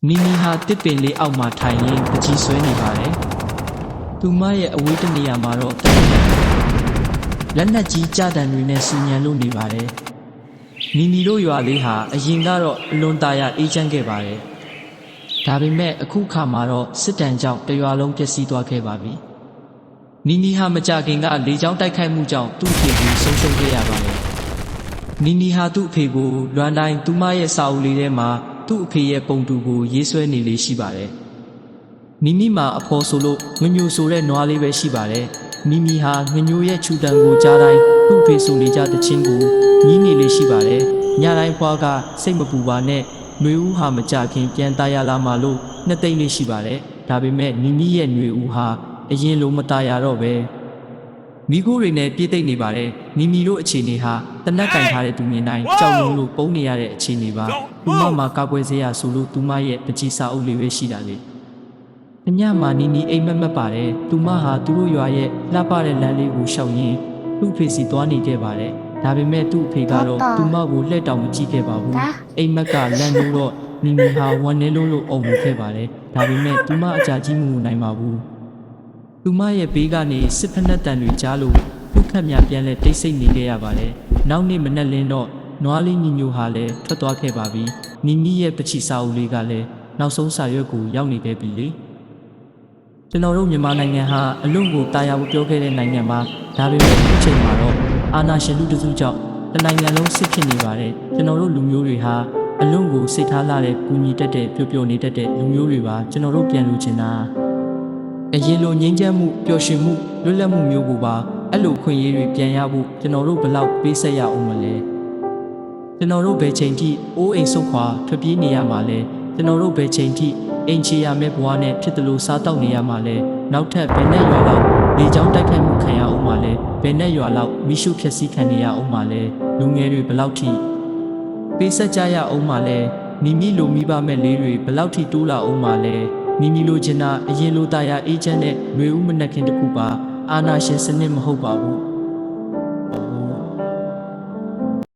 နီနီဟာတစ်ပင်လေးအောက်မှာထိုင်ရင်းပကြီးဆွဲနေပါတယ်သူမရဲ့အဝေးတနေရာမှာတော့လက်နက်ကြီးကြတံတွေနဲ့ဆူညံလို့နေပါတယ်နီနီတို့ရွာလေးဟာအရင်ကတော့အလွန်တာယာအေးချမ်းခဲ့ပါတယ်ဒါပေမဲ့အခုခါမှာတော့စစ်တမ်းကြောင့်တရွာလုံးပျက်စီးသွားခဲ့ပါပြီနီနီဟာမကြခင်ကလေကြောင်းတိုက်ခိုက်မှုကြောင့်သူ့အဖေကိုဆုံးရှုံးခဲ့ရပါတယ်နီနီဟာသူ့အဖေကိုလွမ်းတိုင်းသူမရဲ့စာအုပ်လေးထဲမှာသူ့အဖေရဲ့ပုံတူကိုရေးဆွဲနေလေးရှိပါတယ်နီနီမှာအဖော်ဆိုလို့ငညိုဆိုတဲ့နွားလေးပဲရှိပါတယ်နီနီဟာငညိုရဲ့ခြူတံကိုကြားတိုင်းသူ့အဖေဆိုနေကြတဲ့ချင်းကိုညီးနေလေးရှိပါတယ်ညတိုင်းဖွားကစိတ်မပူပါနဲ့ຫນွေဦးဟာမကြခင်ပြန်ตายရလာမှလို့နှစ်သိမ့်လေးရှိပါတယ်ဒါပေမဲ့နီနီရဲ့ຫນွေဦးဟာအရင်လိုမตายရတော့ပဲမိခိုးတွေနဲ့ပြည့်သိမ့်နေပါတယ်နီနီတို့အခြေအနေဟာတနက်ကင်ထားတဲ့သူမြင်တိုင်းကြောက်ရွံ့လို့ပုံနေရတဲ့အခြေအနေပါသူမမှာကာကွယ်စေရဆိုလို့သူမရဲ့ပကြီးစာအုပ်လေးပဲရှိတာလေညမှာနီနီအိမ်မက်မက်ပါတယ်သူမဟာသူတို့ရွာရဲ့လှပတဲ့လမ်းလေးကိုရှောက်ရင်းသူ့ဖေစီသွားနေခဲ့ပါတယ်ဒါပေမဲ့သူ့အဖေကတော့သူမကိုလှည့်တောင်မကြည့်ခဲ့ပါဘူးအိမ်မက်ကလမ်းလို့တော့နီနီဟာဝမ်းနေလို့အုံနေခဲ့ပါတယ်ဒါပေမဲ့သူမအကြကြီးမှုနိုင်ပါဘူးသူမရဲ့ဘေးကနေစစ်ဖက်နှက်တန်တွေကြားလို့ပုခတ်မြပြန်လဲတိတ်ဆိတ်နေခဲ့ရပါတယ်နောက်နေ့မနက်လင်းတော့နွားလေးညီညိုဟာလည်းထွက်သွားခဲ့ပါပြီနီနီရဲ့ပချီစာအုပ်လေးကလည်းနောက်ဆုံးစာရွက်ကိုရောက်နေခဲ့ပြီလေကျွန်တော်တို့မြန်မာနိုင်ငံဟာအလွန်ကိုတာယာဝပြောခဲ့တဲ့နိုင်ငံမှာဒါပေမဲ့အခုချိန်မှာတော့အာဏာရှင်လူတစုကြောင့်တနိုင်ငံလုံးစစ်ဖြစ်နေပါတယ်ကျွန်တော်တို့လူမျိုးတွေဟာအလွန်ကိုစိတ်ထားလာတဲ့ကူညီတတ်တဲ့ပျော်ပျော်နေတတ်တဲ့လူမျိုးတွေပါကျွန်တော်တို့ပြန်လူချင်တာအရင်လိုငြိမ်းချမ်းမှုပျော်ရွှင်မှုလွတ်လပ်မှုမျိုးကိုပါအဲ့လိုခွင့်ရေးတွေပြန်ရဖို့ကျွန်တော်တို့ဘယ်လောက်ပေးဆက်ရအောင်မလဲကျွန်တော်တို့ဘယ်ချိန်ထိအိုးအိမ်ဆုတ်ခွာထွက်ပြေးနေရမှာလဲကျွန်တော်တို့ဘယ်ချိန်ထိအိမ်ချေရမယ့်ဘဝနဲ့ဖြစ်တယ်လို့စားတောက်နေရမှာလဲနောက်ထပ်ဘယ်နဲ့ရွာလောက်လေကြောင်းတိုက်ခိုက်မှုခံရအောင်မှာလဲဘယ်နဲ့ရွာလောက်မိရှုဖျက်ဆီးခံနေရအောင်မှာလဲလူငယ်တွေဘယ်လောက်ထိပေးဆက်ကြရအောင်မှာလဲမိမိလိုမိဘမဲ့လေးတွေဘယ်လောက်ထိတိုးလာအောင်မှာလဲမိမိလိုချင်တာအရင်လိုတာယာအေးချမ်းတဲ့ຫນွေဦးမနက်ခင်းတစ်ခုပါအာနာရှင်စနစ်မဟုတ်ပါဘူး